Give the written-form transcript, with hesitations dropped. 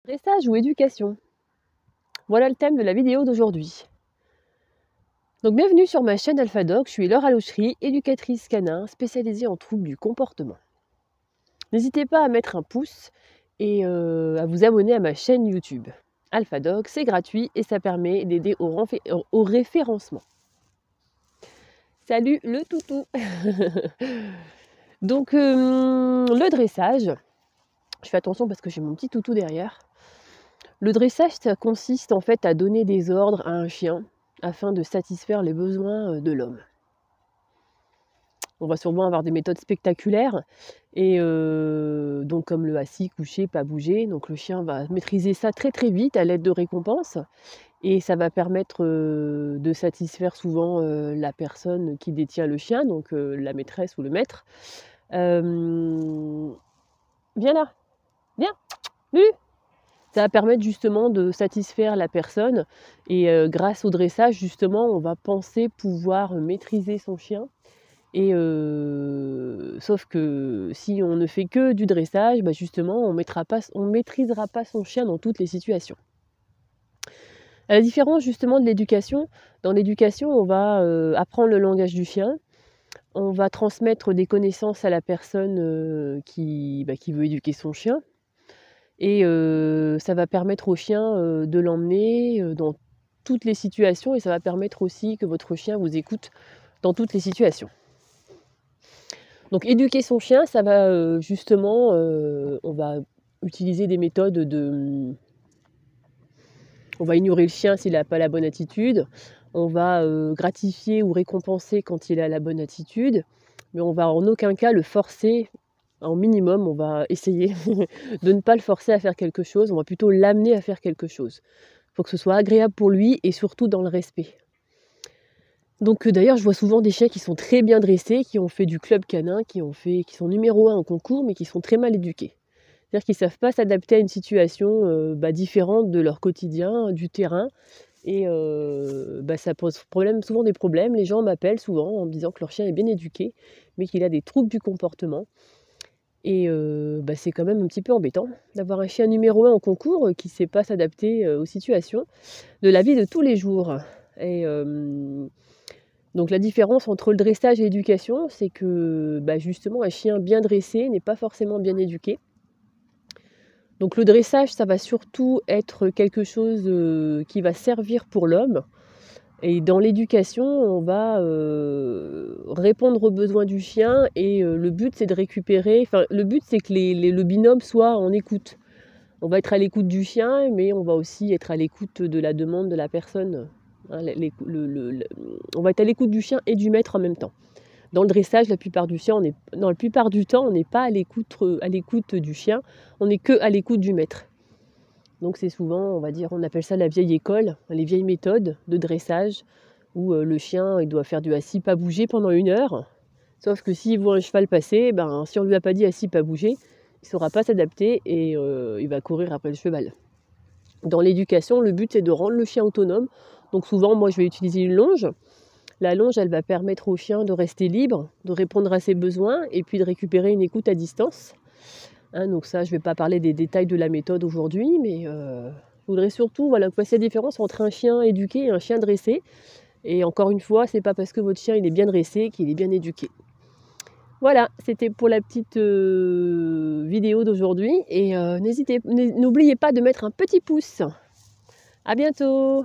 Dressage ou éducation? Voilà le thème de la vidéo d'aujourd'hui. Donc bienvenue sur ma chaîne AlphaDog, je suis Laure Allochery, éducatrice canin spécialisée en troubles du comportement. N'hésitez pas à mettre un pouce et à vous abonner à ma chaîne YouTube. AlphaDog, c'est gratuit et ça permet d'aider au référencement. Salut le toutou. Donc le dressage, je fais attention parce que j'ai mon petit toutou derrière. Le dressage, ça consiste en fait à donner des ordres à un chien afin de satisfaire les besoins de l'homme. On va sûrement avoir des méthodes spectaculaires et donc comme le assis, couché, pas bouger. Donc le chien va maîtriser ça très très vite à l'aide de récompenses et ça va permettre de satisfaire souvent la personne qui détient le chien, donc la maîtresse ou le maître. Viens là, viens, Lulu. Ça va permettre justement de satisfaire la personne et grâce au dressage justement, on va penser pouvoir maîtriser son chien et sauf que si on ne fait que du dressage, bah, justement on maîtrisera pas son chien dans toutes les situations. À la différence justement de l'éducation, dans l'éducation on va, apprendre le langage du chien, on va transmettre des connaissances à la personne, qui veut éduquer son chien. Et ça va permettre au chien, de l'emmener, dans toutes les situations et ça va permettre aussi que votre chien vous écoute dans toutes les situations. Donc éduquer son chien, ça va, justement, on va utiliser des méthodes on va ignorer le chien s'il n'a pas la bonne attitude, on va, gratifier ou récompenser quand il a la bonne attitude, mais on va en aucun cas le forcer. En minimum, on va essayer de ne pas le forcer à faire quelque chose, on va plutôt l'amener à faire quelque chose. Il faut que ce soit agréable pour lui et surtout dans le respect. Donc d'ailleurs, je vois souvent des chiens qui sont très bien dressés, qui ont fait du club canin, qui sont numéro 1 en concours, mais qui sont très mal éduqués. C'est-à-dire qu'ils ne savent pas s'adapter à une situation différente de leur quotidien, du terrain. Et ça pose souvent des problèmes. Les gens m'appellent souvent en me disant que leur chien est bien éduqué, mais qu'il a des troubles du comportement. Et c'est quand même un petit peu embêtant d'avoir un chien numéro 1 en concours, qui ne sait pas s'adapter, aux situations de la vie de tous les jours. Et donc la différence entre le dressage et l'éducation, c'est que, justement un chien bien dressé n'est pas forcément bien éduqué. Donc le dressage, ça va surtout être quelque chose, qui va servir pour l'homme. Et dans l'éducation, on va répondre aux besoins du chien et le but c'est de récupérer, le but c'est que le binôme soit en écoute. On va être à l'écoute du chien, mais on va aussi être à l'écoute de la demande de la personne. Hein, on va être à l'écoute du chien et du maître en même temps. Dans le dressage, la plupart du temps, on n'est pas à l'écoute du chien, on n'est que à l'écoute du maître. Donc c'est souvent, on va dire, on appelle ça la vieille école, les vieilles méthodes de dressage, où le chien il doit faire du assis pas bouger pendant 1 heure. Sauf que s'il voit un cheval passer, si on ne lui a pas dit assis pas bouger, il ne saura pas s'adapter et il va courir après le cheval. Dans l'éducation, le but c'est de rendre le chien autonome. Donc souvent, moi je vais utiliser une longe. La longe, elle va permettre au chien de rester libre, de répondre à ses besoins et puis de récupérer une écoute à distance. Donc ça, je ne vais pas parler des détails de la méthode aujourd'hui, mais je voudrais surtout que vous fassiez la différence entre un chien éduqué et un chien dressé. Et encore une fois, c'est pas parce que votre chien il est bien dressé qu'il est bien éduqué. Voilà, c'était pour la petite vidéo d'aujourd'hui. Et n'oubliez pas de mettre un petit pouce. À bientôt.